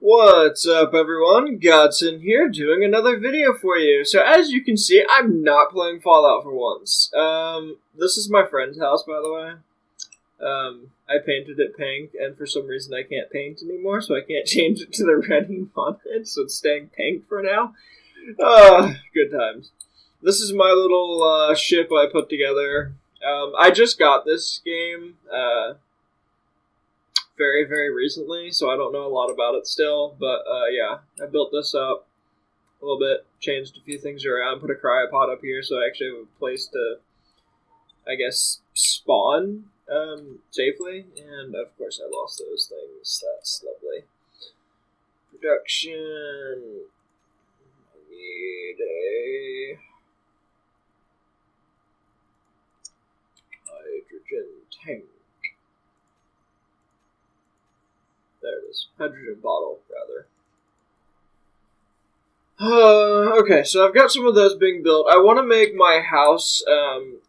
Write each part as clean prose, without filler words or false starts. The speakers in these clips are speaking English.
What's up, everyone? Godson here, doing another video for you. So as you can see, I'm not playing Fallout for once. This is my friend's house, by the way. I painted it pink, and for some reason I can't paint anymore, so I can't change it to the red he wanted, so it's staying pink for now. Good times. This is my little ship I put together. I just got this game, very, very recently, so I don't know a lot about it still, but yeah, I built this up a little bit, changed a few things around, put a cryopod up here so I actually have a place to, I guess, spawn safely, and of course I lost those things. That's lovely. Production. I need a hydrogen tank. There it is. Hydrogen bottle, rather. Okay, so I've got some of those being built. I want to make my house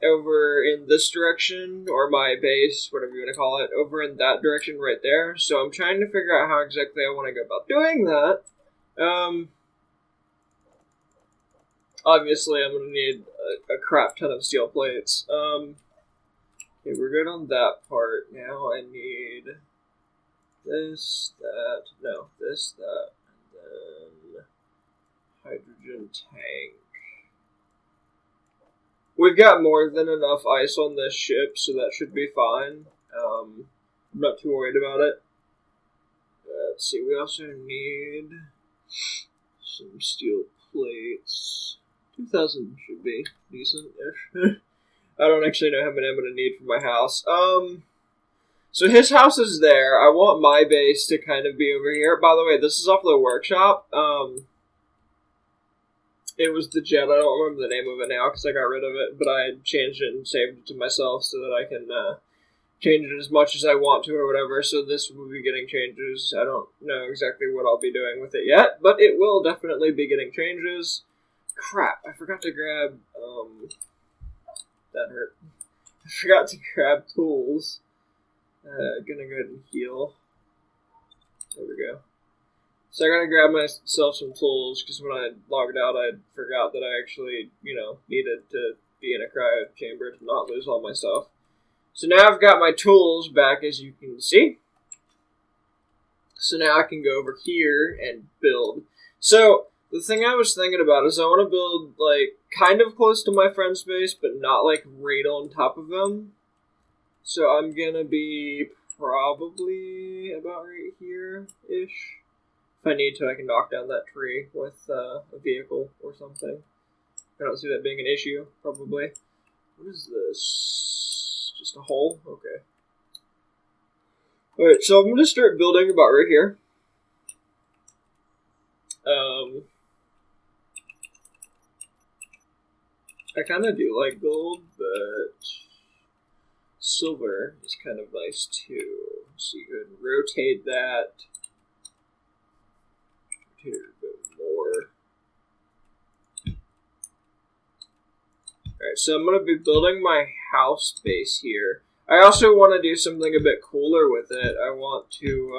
over in this direction, or my base, whatever you want to call it, over in that direction right there. So I'm trying to figure out how exactly I want to go about doing that. Obviously, I'm going to need a crap ton of steel plates. Okay, we're good on that part. Now I need this, that, no, this, that, and then hydrogen tank. We've got more than enough ice on this ship, so that should be fine. I'm not too worried about it. Let's see, we also need some steel plates. 2,000 should be decent-ish. I don't actually know how many I'm going to need for my house. So his house is there. I want my base to kind of be over here. By the way, this is off the workshop. It was the jet. I don't remember the name of it now because I got rid of it, but I changed it and saved it to myself so that I can change it as much as I want to or whatever. So this will be getting changes. I don't know exactly what I'll be doing with it yet, but it will definitely be getting changes. Crap, I forgot to grab, that hurt. I forgot to grab tools. Gonna go ahead and heal. There we go. So I gotta grab myself some tools, because when I logged out, I forgot that I actually, needed to be in a cryo chamber to not lose all my stuff. So now I've got my tools back, as you can see. So now I can go over here and build. So the thing I was thinking about is I want to build, like, kind of close to my friend's base, but not, like, right on top of him. So I'm gonna be probably about right here-ish. If I need to, I can knock down that tree with a vehicle or something. I don't see that being an issue, probably. What is this? Just a hole? Okay. Alright, so I'm gonna start building about right here. I kind of do like gold, but silver is kind of nice too. So you could rotate that. Rotate it a bit more. Alright, so I'm going to be building my house base here. I also want to do something a bit cooler with it. I want to,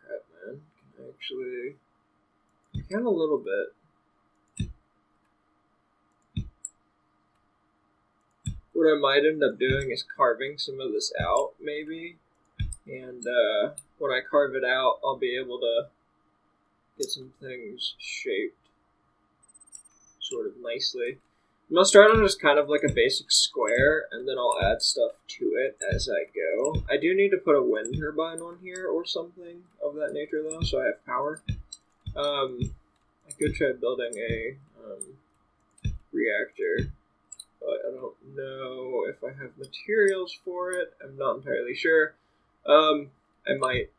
crap, man. Can I actually... I can a little bit. What I might end up doing is carving some of this out, maybe. And when I carve it out, I'll be able to get some things shaped sort of nicely. I'm going to start on just kind of like a basic square, and then I'll add stuff to it as I go. I do need to put a wind turbine on here or something of that nature, though, so I have power. I could try building a reactor, but I don't know if I have materials for it. I'm not entirely sure. I might.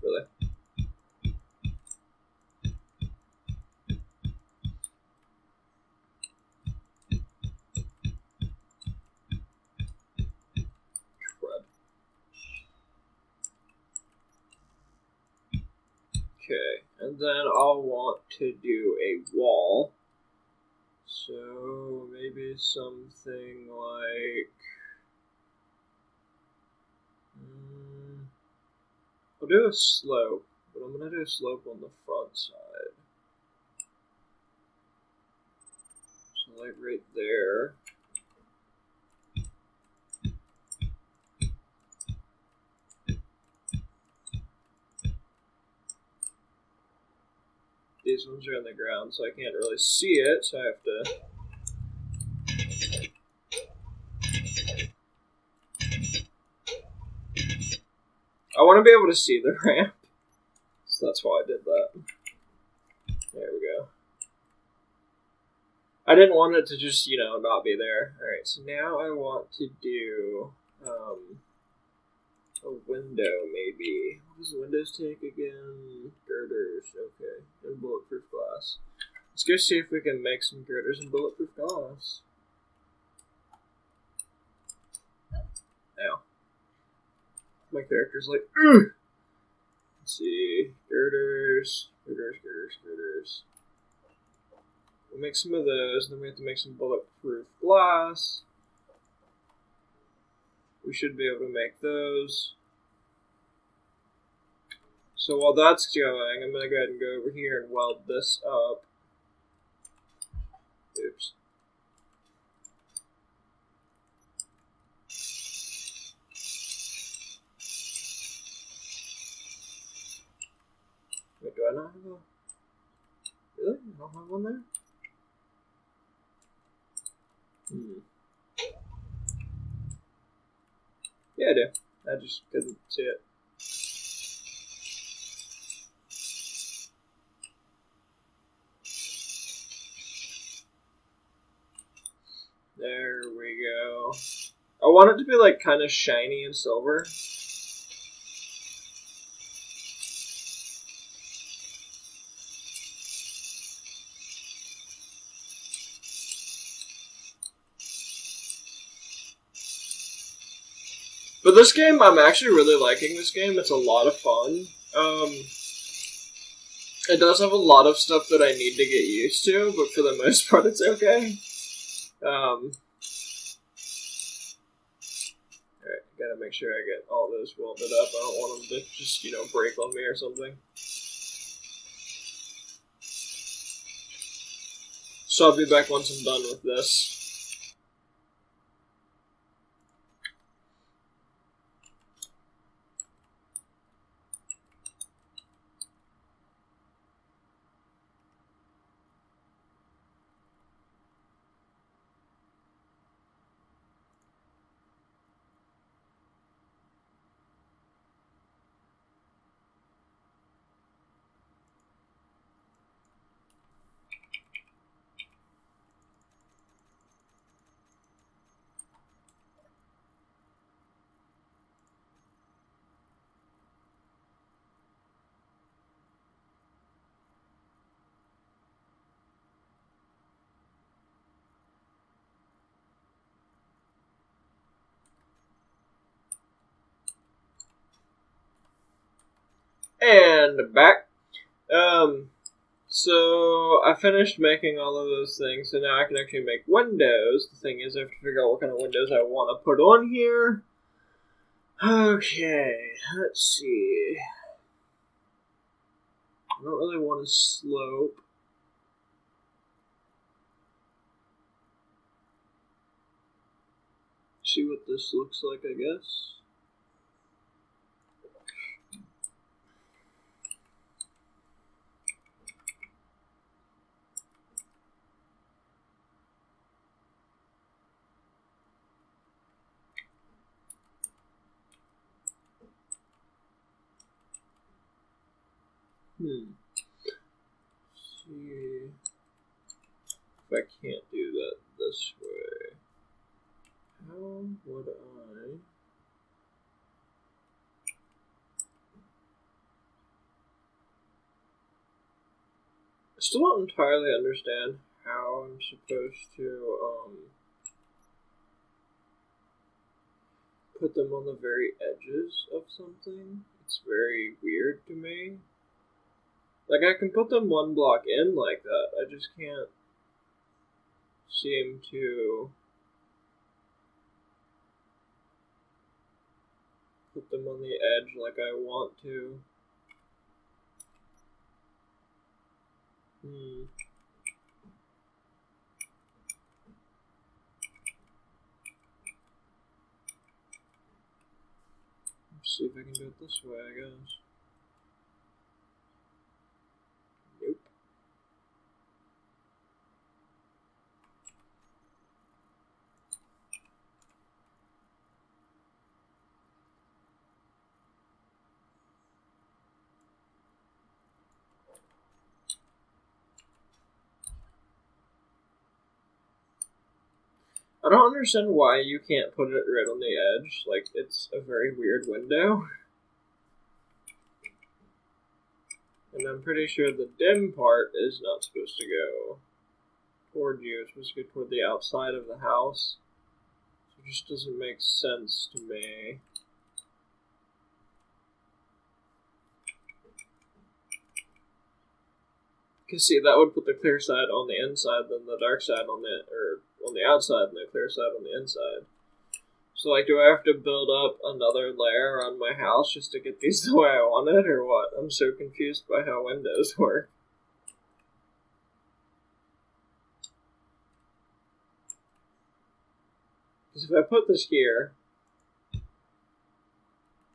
Really? Okay, and then I'll want to do a wall. So maybe something like... I'll do a slope, but I'm going to do a slope on the front side. So like right there. These ones are on the ground, so I can't really see it, so I have to... I want to be able to see the ramp, so that's why I did that. There we go. I didn't want it to just, you know, not be there. Alright, so now I want to do a window, maybe. What does windows take again? Girders, okay. And bulletproof glass. Let's go see if we can make some girders and bulletproof glass. Ow. My character's like, ugh! Let's see. Girders. We'll make some of those, then we have to make some bulletproof glass. We should be able to make those. So while that's going, I'm going to go ahead and go over here and weld this up. Oops. Wait, do I not have a... Really? I don't have one there? Yeah, I do. I just couldn't see it. There we go. I want it to be like kind of shiny and silver. But this game, I'm actually really liking this game. It's a lot of fun. It does have a lot of stuff that I need to get used to, but for the most part, it's okay. Alright, gotta make sure I get all those welded up. I don't want them to just, you know, break on me or something. So I'll be back once I'm done with this. And back. So I finished making all of those things, so now I can actually make windows. The thing is, I have to figure out what kind of windows I want to put on here. Okay, let's see. I don't really want to slope. See what this looks like, I guess. See if I can't do that this way. How would I? I still don't entirely understand how I'm supposed to put them on the very edges of something. It's very weird to me. Like, I can put them one block in like that. I just can't seem to put them on the edge like I want to. Let's see if I can do it this way, I guess. Nope. I don't understand why you can't put it right on the edge. Like, it's a very weird window. And I'm pretty sure the dim part is not supposed to go toward you. It's supposed to go toward the outside of the house. So it just doesn't make sense to me. Because see, that would put the clear side on the inside, then the dark side on the outside, and the clear side on the inside. So, like, do I have to build up another layer on my house just to get these the way I want it, or what? I'm so confused by how windows work. Because if I put this here,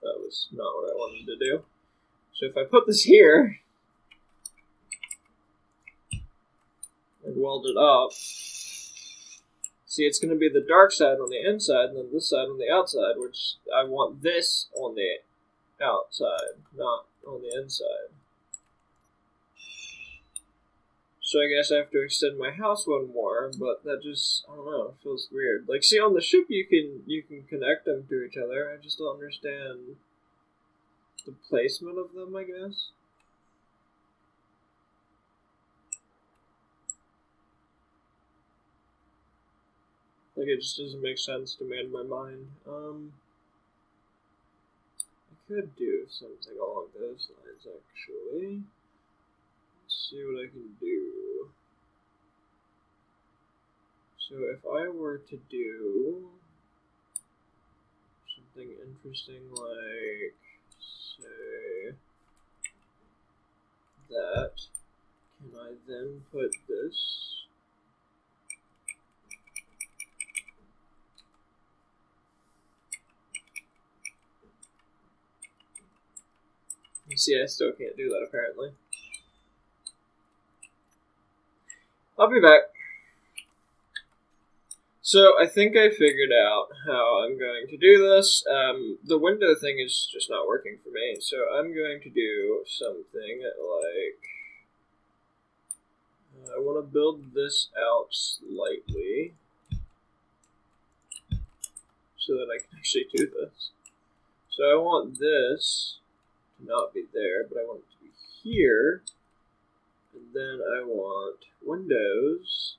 that was not what I wanted to do. So if I put this here, and weld it up, see, it's going to be the dark side on the inside and then this side on the outside, which I want this on the outside, not on the inside. So I guess I have to extend my house one more, but that just, I don't know, it feels weird. Like, see, on the ship you can connect them to each other. I just don't understand the placement of them, I guess. Like, it just doesn't make sense to me in my mind. I could do something along those lines, actually. Let's see what I can do. So if I were to do something interesting like, say, that, can I then put this? You see, I still can't do that, apparently. I'll be back. So, I think I figured out how I'm going to do this. The window thing is just not working for me, so I'm going to do something like... I want to build this out slightly so that I can actually do this. So I want this to not be there, but I want it to be here. And then I want windows.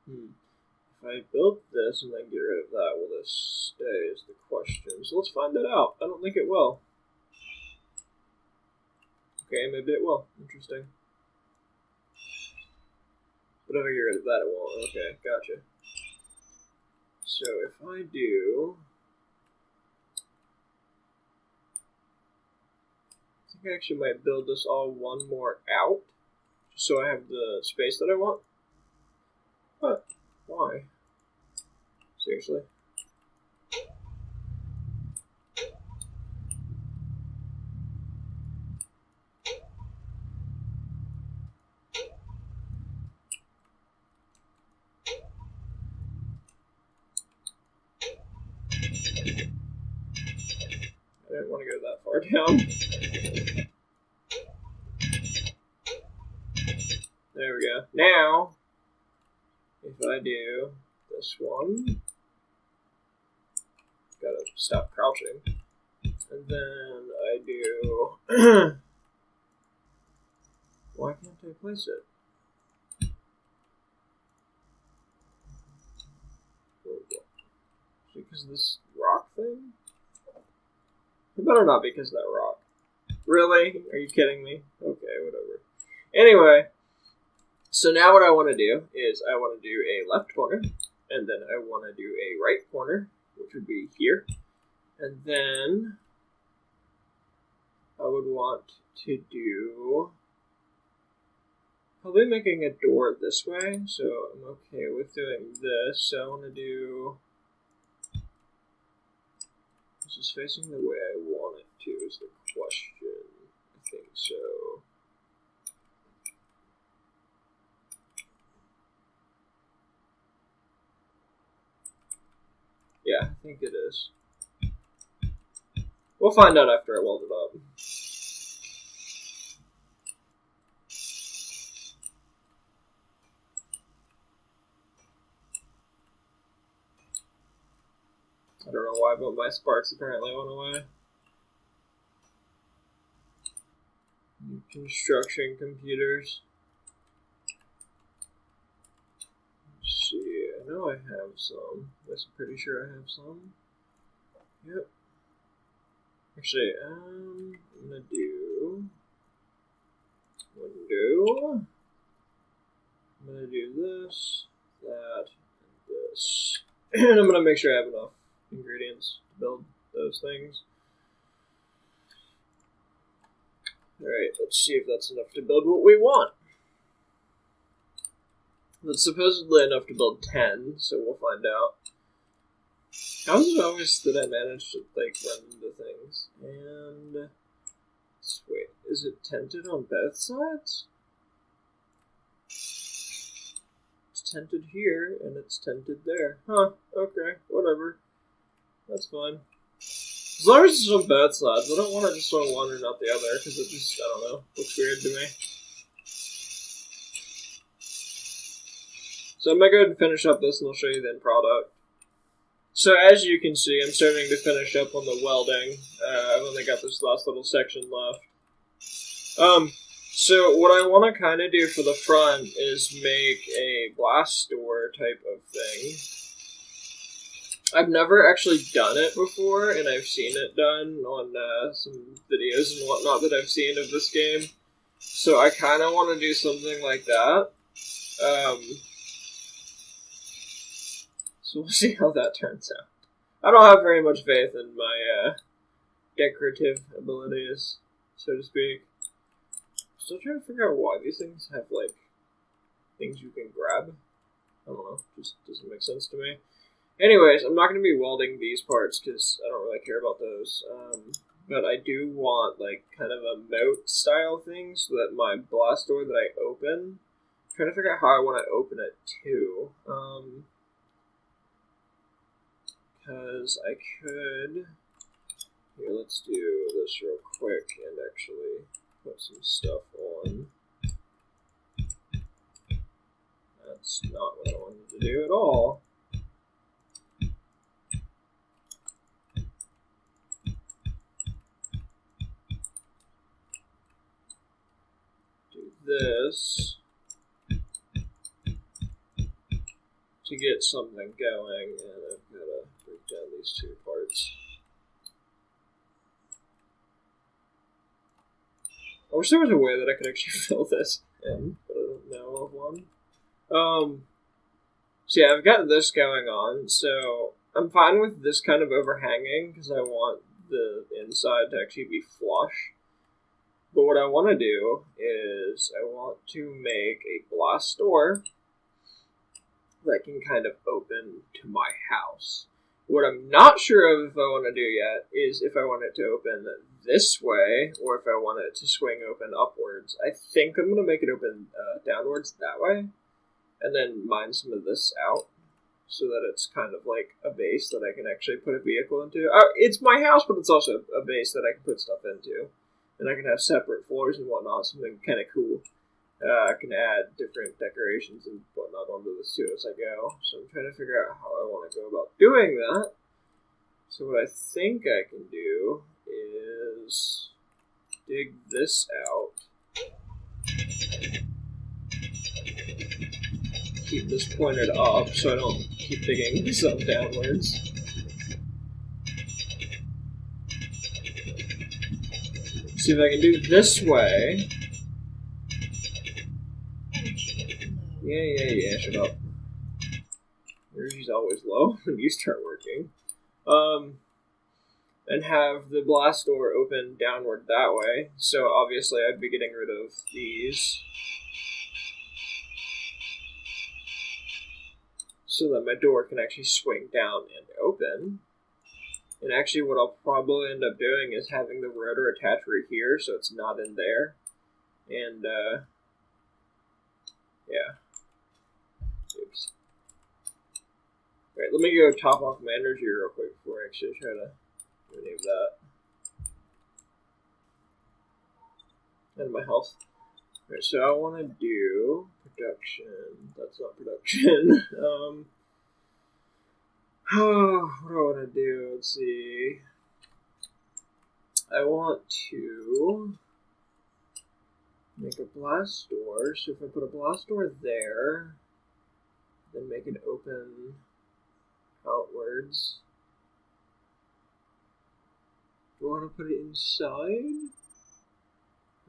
If I build this and then get rid of that, will this stay is the question. So let's find that out. I don't think it will. Okay, maybe it will. Interesting. But if I get rid of that, it won't. Okay, gotcha. So if I do... I think I actually might build this all one more out, just so I have the space that I want. But why? Seriously? I didn't want to go that far down. There we go. Now, if I do this one, gotta stop crouching, and then I do... Why can't I place it? Because this rock thing? It better not be because of that rock. Really? Are you kidding me? Okay, whatever. Anyway, so now what I want to do is I want to do a left corner, and then I want to do a right corner, which would be here. And then I would want to do probably making a door this way, so I'm okay with doing this. So I want to do, is this facing the way I want it to is the question. I think so. Yeah, I think it is. We'll find out after I weld it up. I don't know why, but my sparks apparently went away. Construction computers. Let's see, I know I have some. I'm pretty sure I have some. Yep. Actually, I'm gonna do window. I'm gonna do this, that, and this. And I'm gonna make sure I have enough ingredients to build those things. Alright, let's see if that's enough to build what we want. That's supposedly enough to build 10, so we'll find out. How is it always that I manage to, like, run into things? And... wait, is it tented on both sides? It's tented here, and it's tented there. Huh, okay, whatever. That's fine. As long as it's on both sides, I don't want to just on one and not the other, because it just, I don't know, looks weird to me. So I'm going to go ahead and finish up this, and I'll show you the end product. So as you can see, I'm starting to finish up on the welding. I've only got this last little section left. So what I want to kind of do for the front is make a blast door type of thing. I've never actually done it before, and I've seen it done on some videos and whatnot that I've seen of this game. So I kind of want to do something like that. So we'll see how that turns out. I don't have very much faith in my decorative abilities, so to speak. Still trying to figure out why these things have, like, things you can grab. I don't know, just doesn't make sense to me. Anyways, I'm not going to be welding these parts because I don't really care about those. But I do want, like, kind of a moat style thing so that my blast door that I open, I'm trying to figure out how I want to open it too. Because I could, here, let's do this real quick and actually put some stuff on. That's not what I wanted to do at all. Do this to get something going, and I've got to break down these two parts. I wish there was a way that I could actually fill this in, but I don't know of one. So yeah, I've got this going on, so I'm fine with this kind of overhanging, because I want the inside to actually be flush. But what I want to do is I want to make a blast door that can kind of open to my house. What I'm not sure of if I want to do yet is if I want it to open this way or if I want it to swing open upwards. I think I'm going to make it open downwards that way and then mine some of this out so that it's kind of like a base that I can actually put a vehicle into. It's my house, but it's also a base that I can put stuff into. And I can have separate floors and whatnot, something kind of cool. I can add different decorations and whatnot onto this too as I go. So I'm trying to figure out how I want to go about doing that. So what I think I can do is dig this out. Keep this pointed up so I don't keep digging myself downwards. See if I can do this way. Yeah, shut up. Energy's always low when you start working. And have the blast door open downward that way. So obviously I'd be getting rid of these. So that my door can actually swing down and open. And actually what I'll probably end up doing is having the rotor attached right here so it's not in there. And, yeah. Oops. Alright, let me go top off my energy real quick before I actually try to rename that. And my health. Alright, so I want to do production. That's not production. What do I want to do? Let's see. I want to make a blast door. So if I put a blast door there, then make it open outwards. Do I want to put it inside?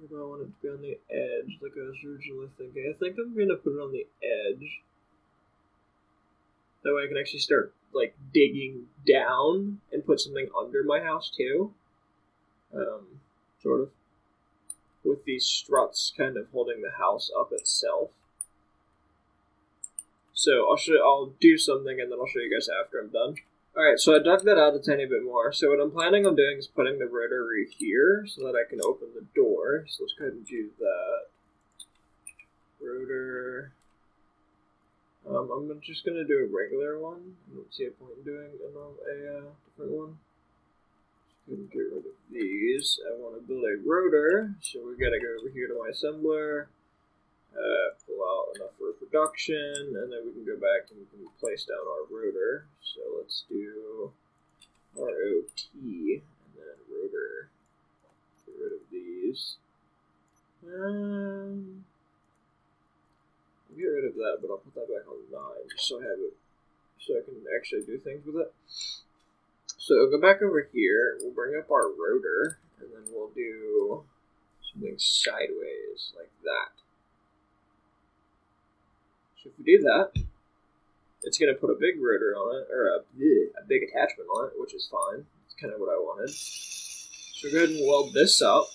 Or do I want it to be on the edge like I was originally thinking? I think I'm going to put it on the edge. That way I can actually start like digging down and put something under my house too. Sort of. With these struts kind of holding the house up itself. So I'll do something and then I'll show you guys after I'm done. Alright, so I dug that out a tiny bit more. So what I'm planning on doing is putting the rotor right here so that I can open the door. So let's go ahead and do that. Rotor. I'm just going to do a regular one. I don't see a point in doing a different one. Just going to get rid of these. I want to build a rotor, so we got to go over here to my assembler, pull out enough for production, and then we can go back and we can place down our rotor. So let's do ROT, and then rotor. Get rid of these. Get rid of that, but I'll put that back on 9 just so I have it, so I can actually do things with it. So we'll go back over here, we'll bring up our rotor, and then we'll do something sideways like that. So if we do that, it's going to put a big rotor on it, or a big attachment on it, which is fine. It's kind of what I wanted. So go ahead and weld this up,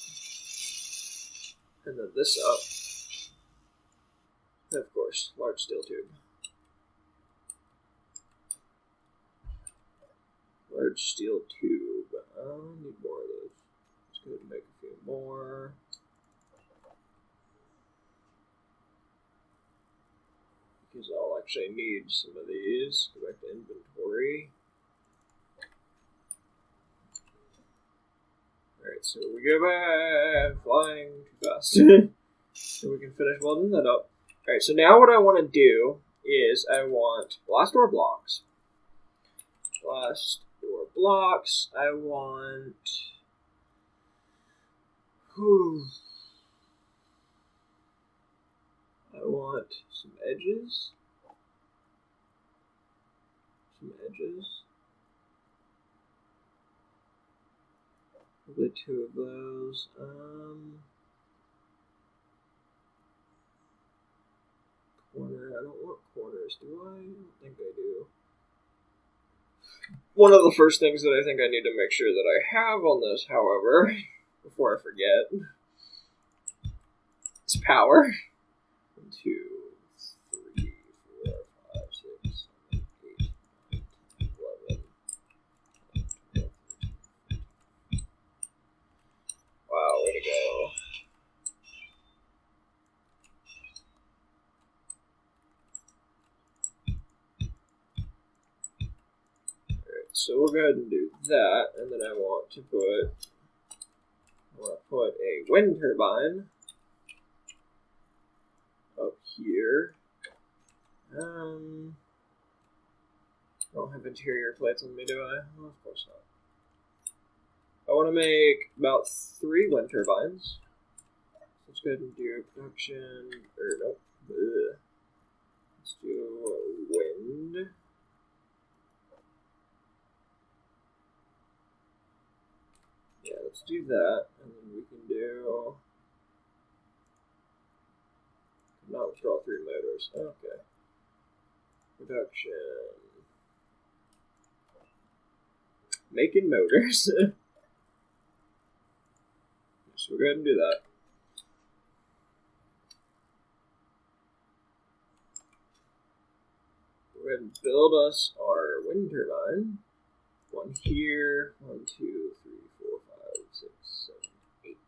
and then this up. And of course, large steel tube. Large steel tube. I need more of those. Let's go ahead and make a few more. Because I'll actually need some of these. Go back to inventory. Alright, so we go back. Flying too fast. So we can finish welding that up. Alright, so now what I want to do is I want blast door blocks. Blast door blocks. I want... I want some edges. Probably 2 of those. Corner. I don't want corners, do I? I don't think I do. One of the first things that I think I need to make sure that I have on this, however, before I forget, is power. 1, 2, 3, 4, 5, 6, 7, 8, 9, 10, 11, 12, 13. Wow, way to go. So we'll go ahead and do that, and then I want to put a wind turbine up here. I don't have interior plates on me, do I? Well, of course not. I want to make about 3 wind turbines. Let's go ahead and do production, or nope. Let's do wind. Yeah, let's do that, and then we can do. Not withdraw 3 motors. Okay. Production. Making motors. So we'll go ahead and do that. We're going to build us our wind turbine. 1 here, 1, 2, 3, 4, 5, 6, 7, 8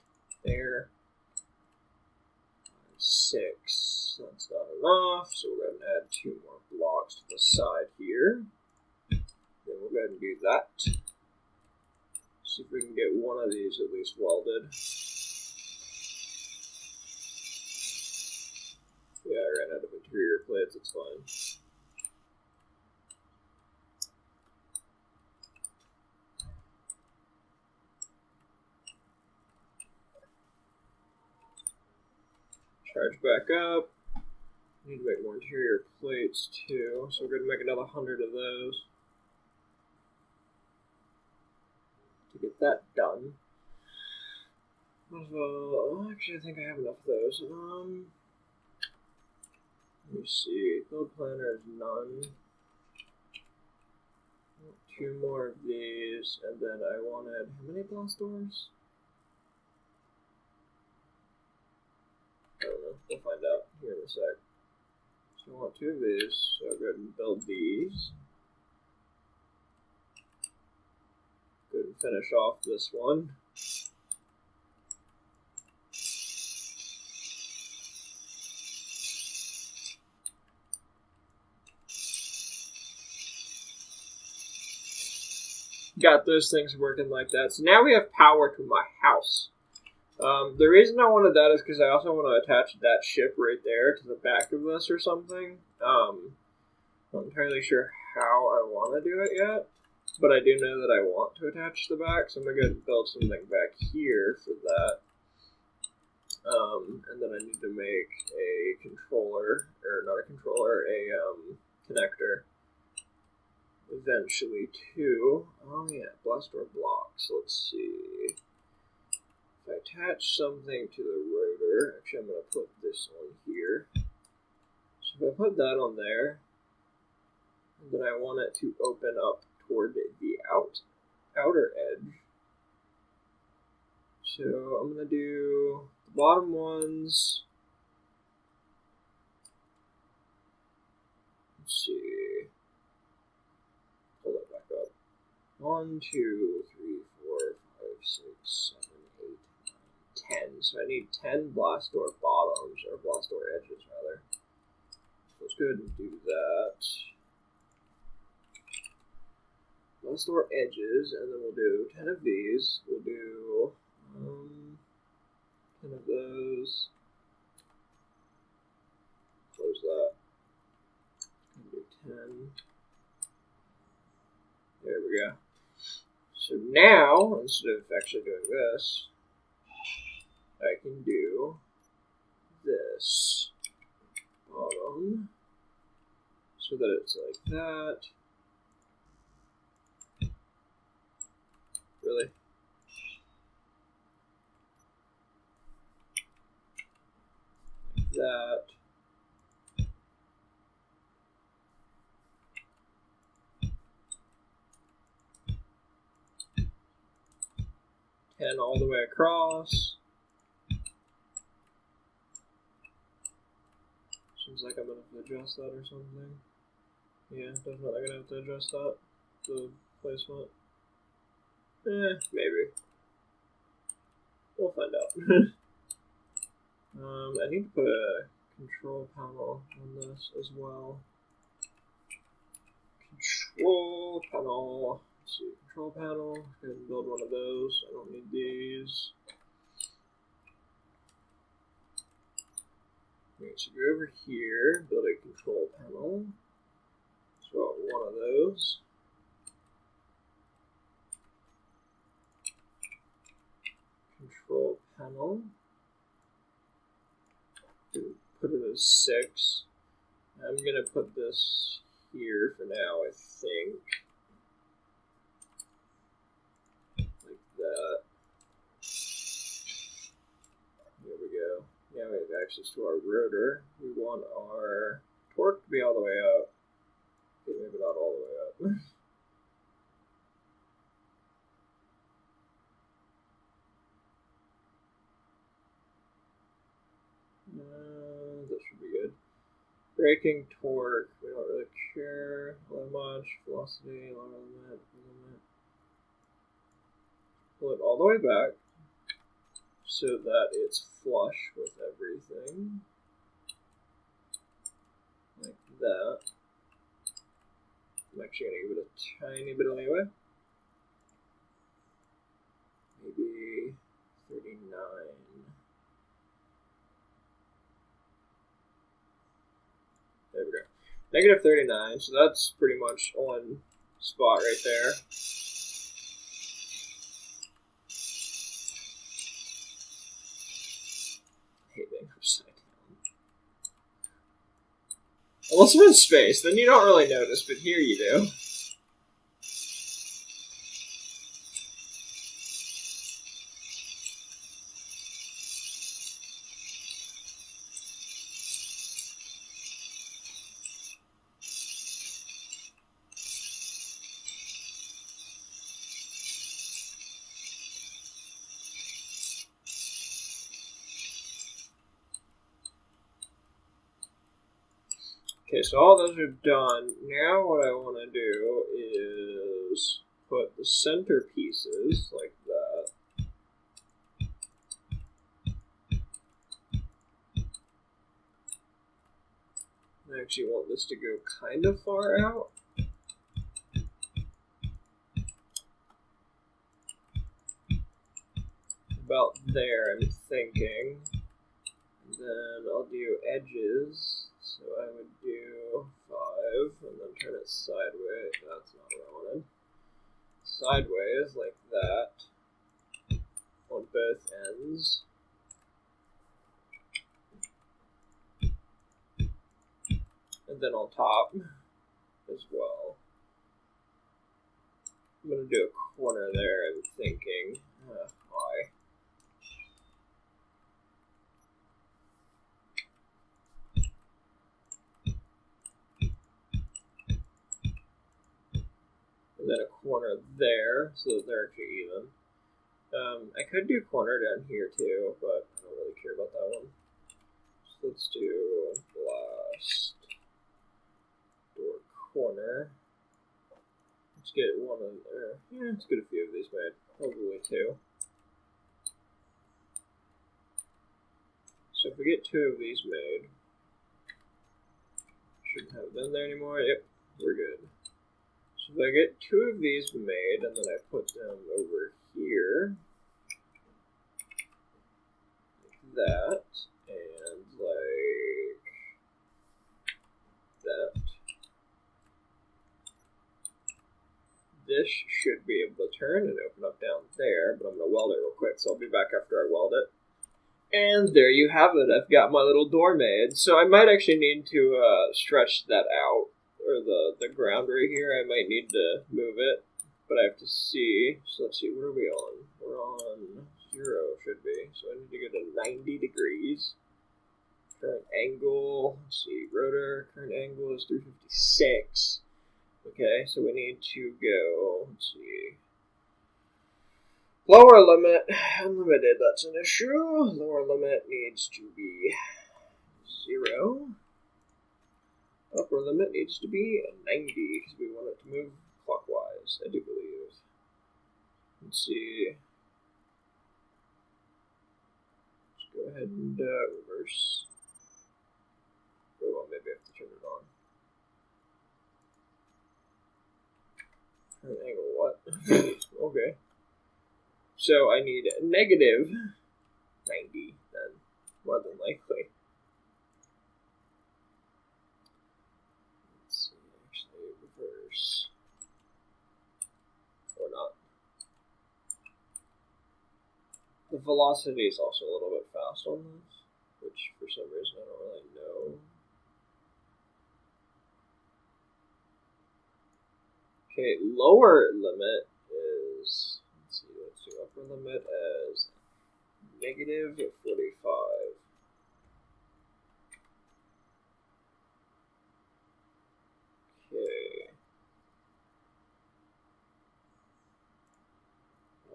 there. 6. That's not enough, so we're going to add 2 more blocks to the side here. Then we'll go ahead and do that. See if we can get one of these at least welded. Yeah, I ran out of interior plates, it's fine. Charge back up. Need to make more interior plates too, so we're going to make another 100 of those to get that done. Actually, I think I have enough of those. Let me see. Build planner is none. 2 more of these, and then I wanted how many blast doors? I don't know. We'll find out here in a sec. So I want 2 of these, so I'll go ahead and build these. Go ahead and finish off this one. Got those things working like that. So now we have power to my house. The reason I wanted that is because I also want to attach that ship right there to the back of this or something. I'm not entirely sure how I want to do it yet, but I do know that I want to attach the back, so I'm going to go ahead and build something back here for that. And then I need to make a controller, or not a controller, a connector. Eventually too. Oh yeah, blast door blocks. Let's see. If I attach something to the rotor, actually I'm going to put this on here. So if I put that on there, then I want it to open up toward the outer edge. So I'm going to do the bottom ones. Let's see. Pull that back up. 1, 2, 3, 4, 5, 6, 7, 8, 9, 10. So I need 10 blast door bottoms, or blast door edges rather. So let's go ahead and do that. Blast door edges, and then we'll do 10 of these. We'll do 10 of those. Close that. Do 10. There we go. So now, instead of actually doing this, I can do this bottom so that it's like that. Really? Like that. And all the way across. Seems like I'm gonna have to adjust that or something. Yeah, definitely gonna have to adjust that. The placement. Maybe. We'll find out. I need to put a control panel on this as well. Control panel. Let's see, control panel. Go ahead and build one of those. I don't need these. Okay, so go over here, build a control panel. So one of those. Control panel. Put it as 6. I'm gonna put this here for now, I think. Like that. access to our rotor. We want our torque to be all the way up. Okay, maybe not all the way up. That should be good. Braking torque, we don't really care that much. Velocity, lower limit. Pull it all the way back so that it's flush with everything. Like that. I'm actually going to give it a tiny bit of leeway. Maybe 39. There we go. Negative 39, so that's pretty much on spot right there. I hate being upside down. Unless I'm in space, then you don't really notice, but here you do. Okay, so all those are done. Now what I want to do is put the center pieces like that. I actually want this to go kind of far out. About there, I'm thinking. And then I'll do edges. So I would do 5 and then turn it sideways. That's not what I wanted. Sideways like that on both ends. And then on top as well. I'm going to do a corner there, I'm thinking. Why? And then a corner there, so that they're actually even. I could do a corner down here too, but I don't really care about that one. So let's do blast door corner. Let's get one of there. Yeah, let's get a few of these made. Probably 2. So if we get 2 of these made, shouldn't have been there anymore. Yep, we're good. So if I get 2 of these made, and then I put them over here, like that, and like that, this should be able to turn and open up down there, but I'm going to weld it real quick, so I'll be back after I weld it. And there you have it. I've got my little door made. So I might actually need to stretch that out, or the ground right here. I might need to move it, but I have to see. So let's see, what are we on? We're on 0, should be. So I need to go to 90 degrees. Current angle, let's see, rotor, current angle is 356. Okay, so we need to go, let's see. Lower limit, unlimited, that's an issue. Lower limit needs to be 0. Upper limit needs to be 90, because we want it to move clockwise, I do believe. Let's see. Let's go ahead and reverse. Oh, well, maybe I have to turn it on. Current angle, what? Okay. So I need negative 90 then, more than likely. Let's see, actually reverse. Or not. The velocity is also a little bit fast on this, which for some reason I don't really know. Okay, lower limit is, let's do upper limit as negative 45.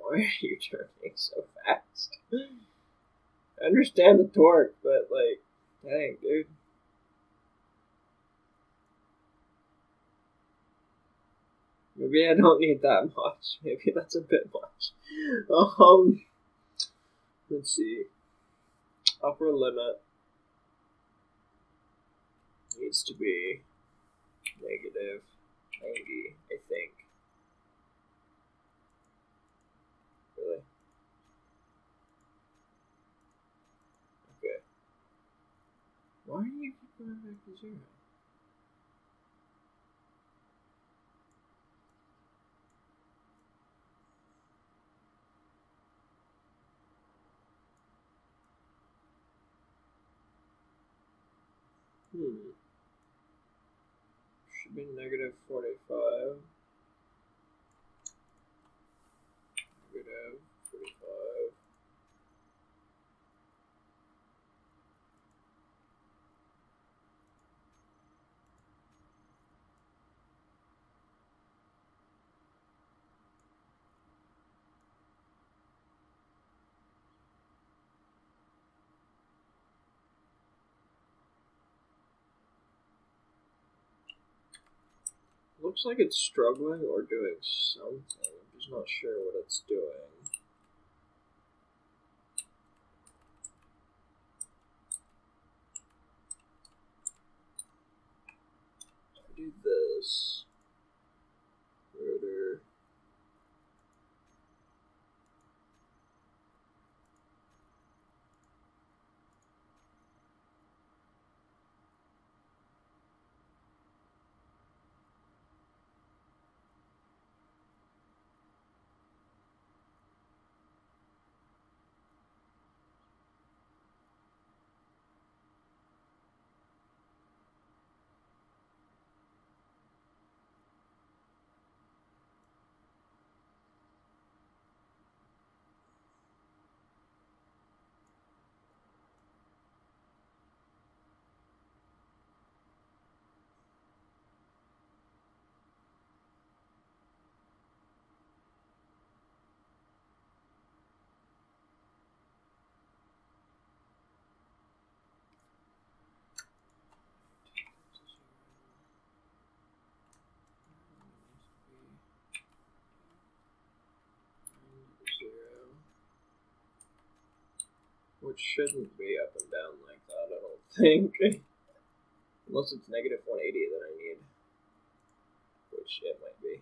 Why are you turning so fast? I understand the torque, but like, dang, dude. Maybe I don't need that much. Maybe that's a bit much. Let's see. Upper limit needs to be negative 90, I think. Really? Okay. Why are you going back to 0? Should be negative 45. Negative 45. Looks like it's struggling or doing something. I'm just not sure what it's doing. Do this. Rotor. Which shouldn't be up and down like that, I don't think. Unless it's negative 180 that I need. Which it might be.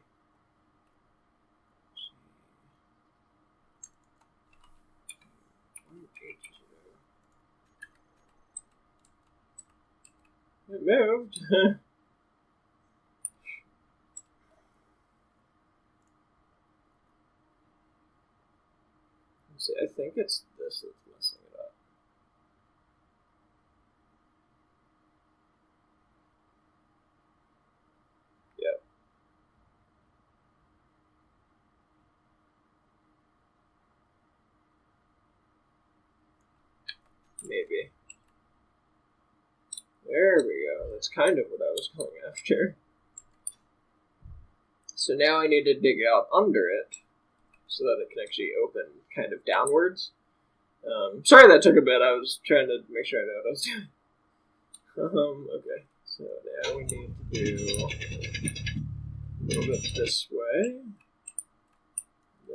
It moved. See, I think it's this that's messing it up. Yep. Maybe. There we go. That's kind of what I was going after. So now I need to dig out under it so that it can actually open kind of downwards. Sorry that took a bit. I was trying to make sure I know what I was doing. Okay. So now we need to do a little bit this way.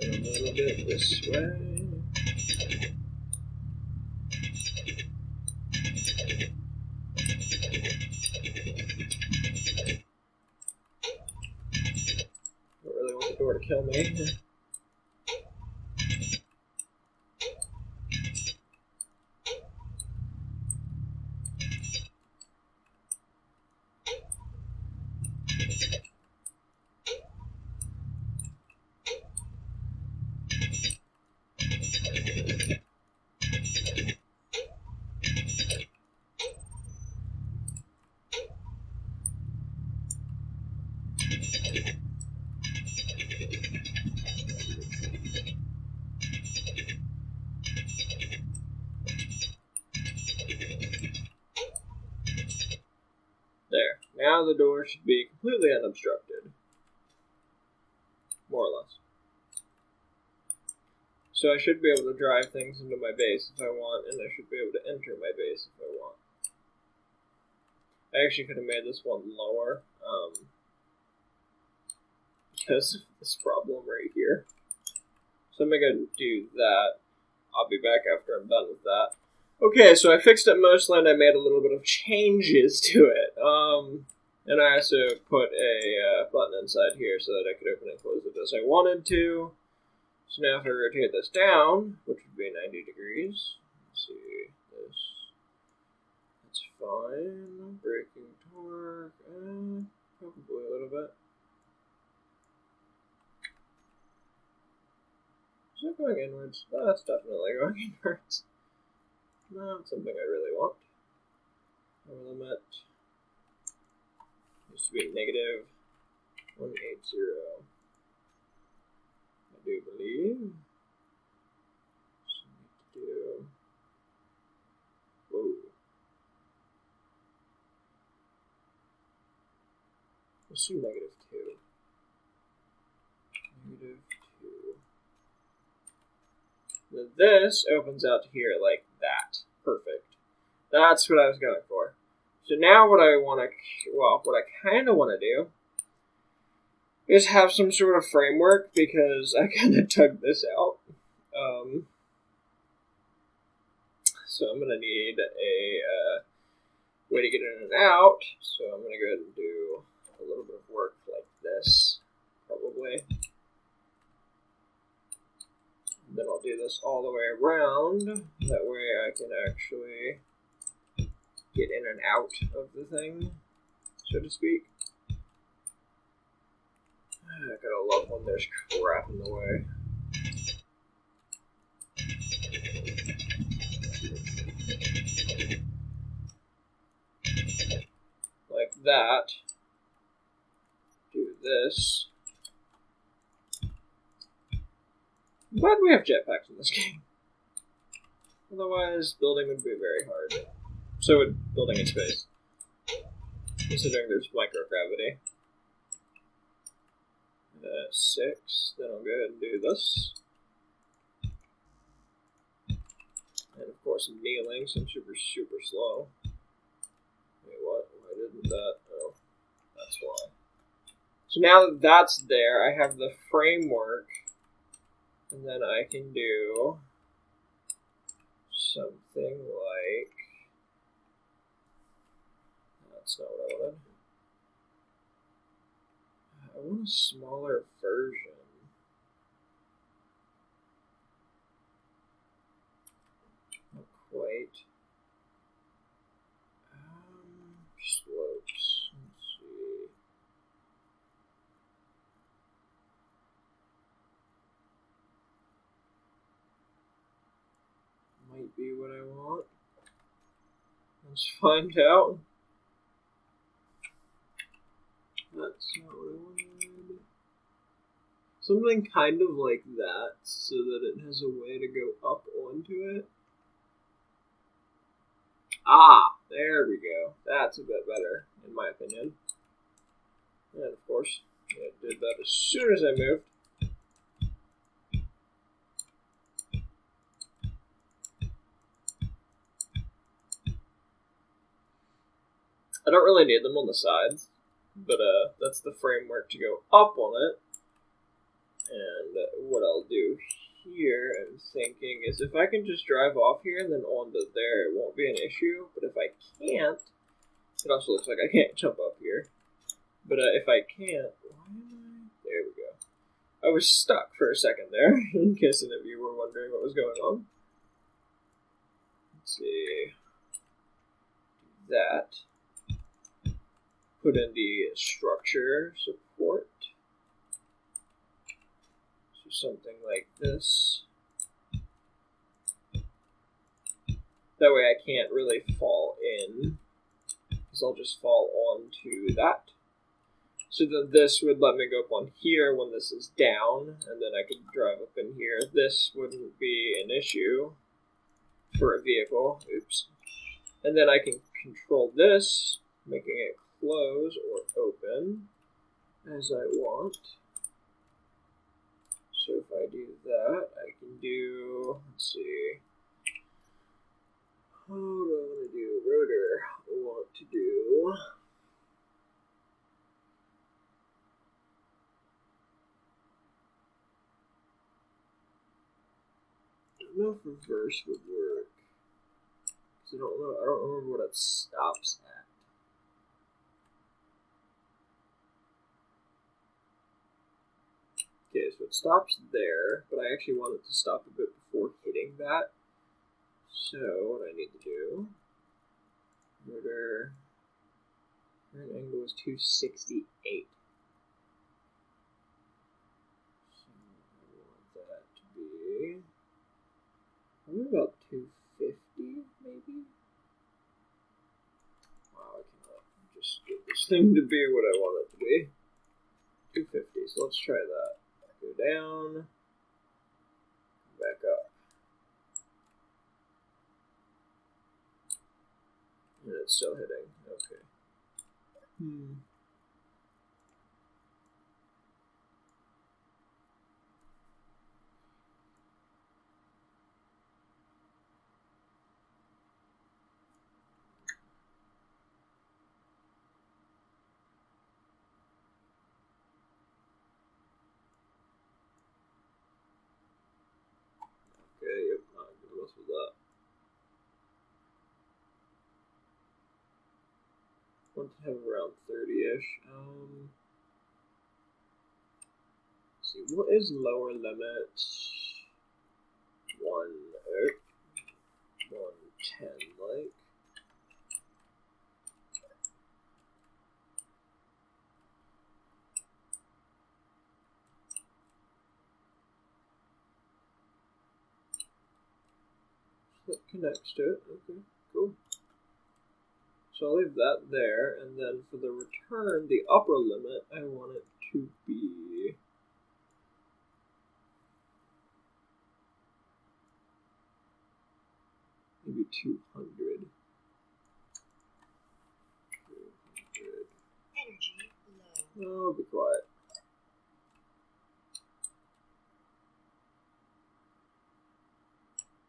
Then a little bit this way. Don't really want the door to kill me. There. Now the door should be completely unobstructed. More or less. So I should be able to drive things into my base if I want, and I should be able to enter my base if I want. I actually could have made this one lower, because of this problem right here. So I'm going to do that. I'll be back after I'm done with that. Okay, so I fixed up Mostland. I made a little bit of changes to it. And I also put a button inside here so that I could open and close it as I wanted to. So now if I rotate this down, which would be 90 degrees, let's see, this, that's fine. Breaking torque, probably a little bit. Is that going inwards? Oh, that's definitely going inwards. Not something I really want. Our limit used to be negative 180. I do believe. So I need to do. Whoa. Let's do negative 2. Negative 2. Now this opens out to here like that. Perfect. That's what I was going for. So now what I want to, well, what I kind of want to do is have some sort of framework, because I kind of tugged this out. So I'm going to need a way to get in and out. So I'm going to go ahead and do a little bit of work like this, probably. Then I'll do this all the way around. That way I can actually get in and out of the thing, so to speak. I gotta love when there's crap in the way. Like that. Do this. I'm glad we have jetpacks in this game. Otherwise, building would be very hard. So would building in space. Considering there's microgravity. 6. Then I'll go ahead and do this. And of course I'm kneeling, so I'm super slow. Wait, what? Why didn't that? Oh, that's why. So now that that's there, I have the framework. And then I can do something like, that's not what I wanted. I want a smaller version. Not quite. Slopes. Let's see. Might be what I want. Let's find out. That's not what I wanted. Something kind of like that, so that it has a way to go up onto it. Ah, there we go. That's a bit better, in my opinion. And of course, it did that as soon as I moved. I don't really need them on the sides, but that's the framework to go up on it. And what I'll do here, I'm thinking, is if I can just drive off here and then onto there, it won't be an issue. But if I can't, it also looks like I can't jump up here. But if I can't, why am I? There we go. I was stuck for a second there, in case any of you were wondering what was going on. Let's see. Do that. Put in the structure support. So something like this. That way I can't really fall in, because I'll just fall onto that. So then this would let me go up on here when this is down, and then I could drive up in here. This wouldn't be an issue for a vehicle. Oops. And then I can control this, making it close or open as I want. So if I do that, I can do, let's see, what do I want to do? Rotor, I want to do, I don't know if reverse would work, because I don't remember what it stops at. Okay, so it stops there, but I actually want it to stop a bit before hitting that. So what I need to do, rotor, current angle is 268. So I want that to be probably about 250, maybe? Wow, I cannot just get this thing to be what I want it to be. 250, so let's try that. Go down, back up. And it's still hitting, okay. Okay, yep, not gonna mess with that. Want to have around 30-ish. Let's see, what is lower limit? 110, like. So that connects to it. Okay, cool. So I'll leave that there, and then for the return, the upper limit, I want it to be maybe 200. Energy low. Oh, be quiet.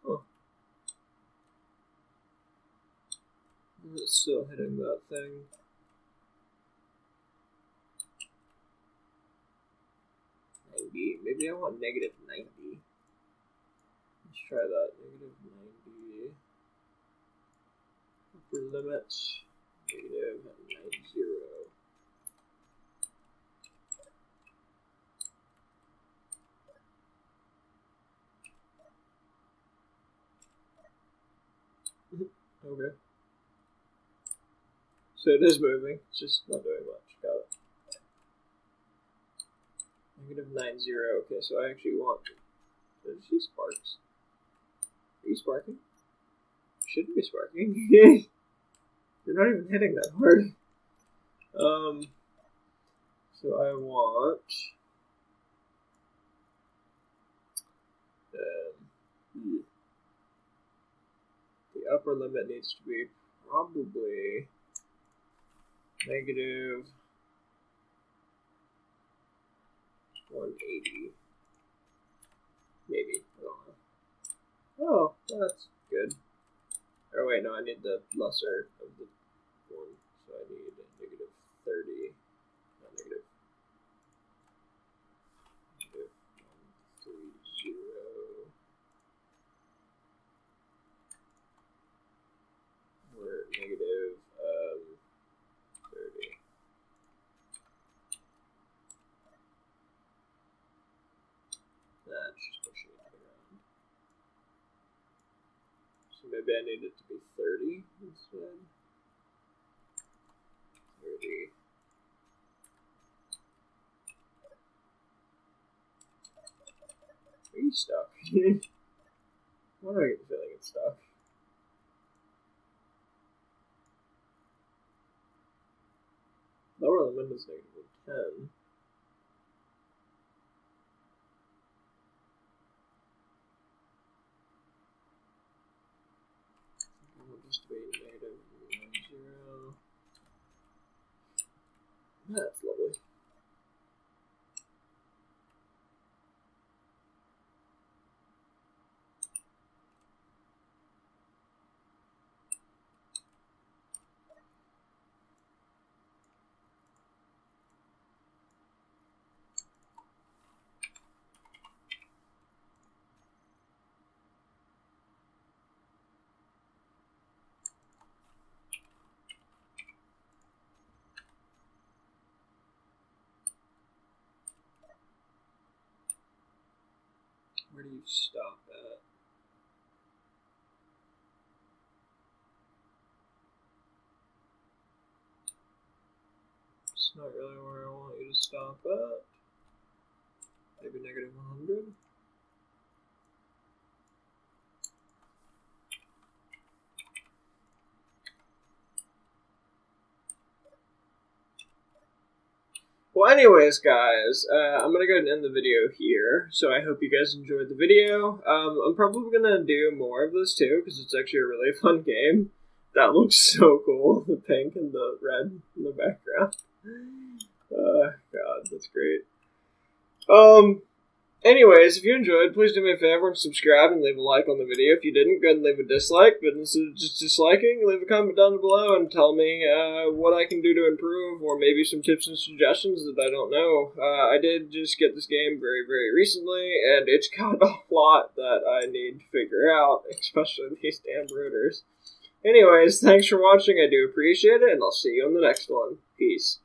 Huh. It's still hitting that thing. Maybe I want negative 90. Let's try that. Negative 90. Upper limit. Negative 90. Okay. So it is moving, it's just not doing much. Got it. Negative 90. Okay, so I actually want. Did you see sparks? Are you sparking? Shouldn't be sparking. You're not even hitting that hard. So I want. The upper limit needs to be probably negative 180. Maybe. I don't know. Oh, that's good. Or wait, no, I need the lesser of the one. So I need a negative 30. Not negative. Negative 130. We're negative 30. That's just pushing it to the ground. So maybe I need it to be 30 instead. 30. Are you stuck? Why do I get the feeling it's stuck? Lower limit is negative 10. We'll just be negative 0. That's lovely. Where do you stop at? It's not really where I want you to stop at. Maybe negative 100. Well, anyways, guys, I'm going to go ahead and end the video here. So I hope you guys enjoyed the video. I'm probably going to do more of this too, because it's actually a really fun game. That looks so cool, the pink and the red in the background. God, that's great. Anyways, if you enjoyed, please do me a favor and subscribe and leave a like on the video. If you didn't, go ahead and leave a dislike. But instead of just disliking, leave a comment down below and tell me what I can do to improve, or maybe some tips and suggestions that I don't know. I did just get this game very, very recently, and it's got a lot that I need to figure out, especially these damn routers. Anyways, thanks for watching. I do appreciate it, and I'll see you on the next one. Peace.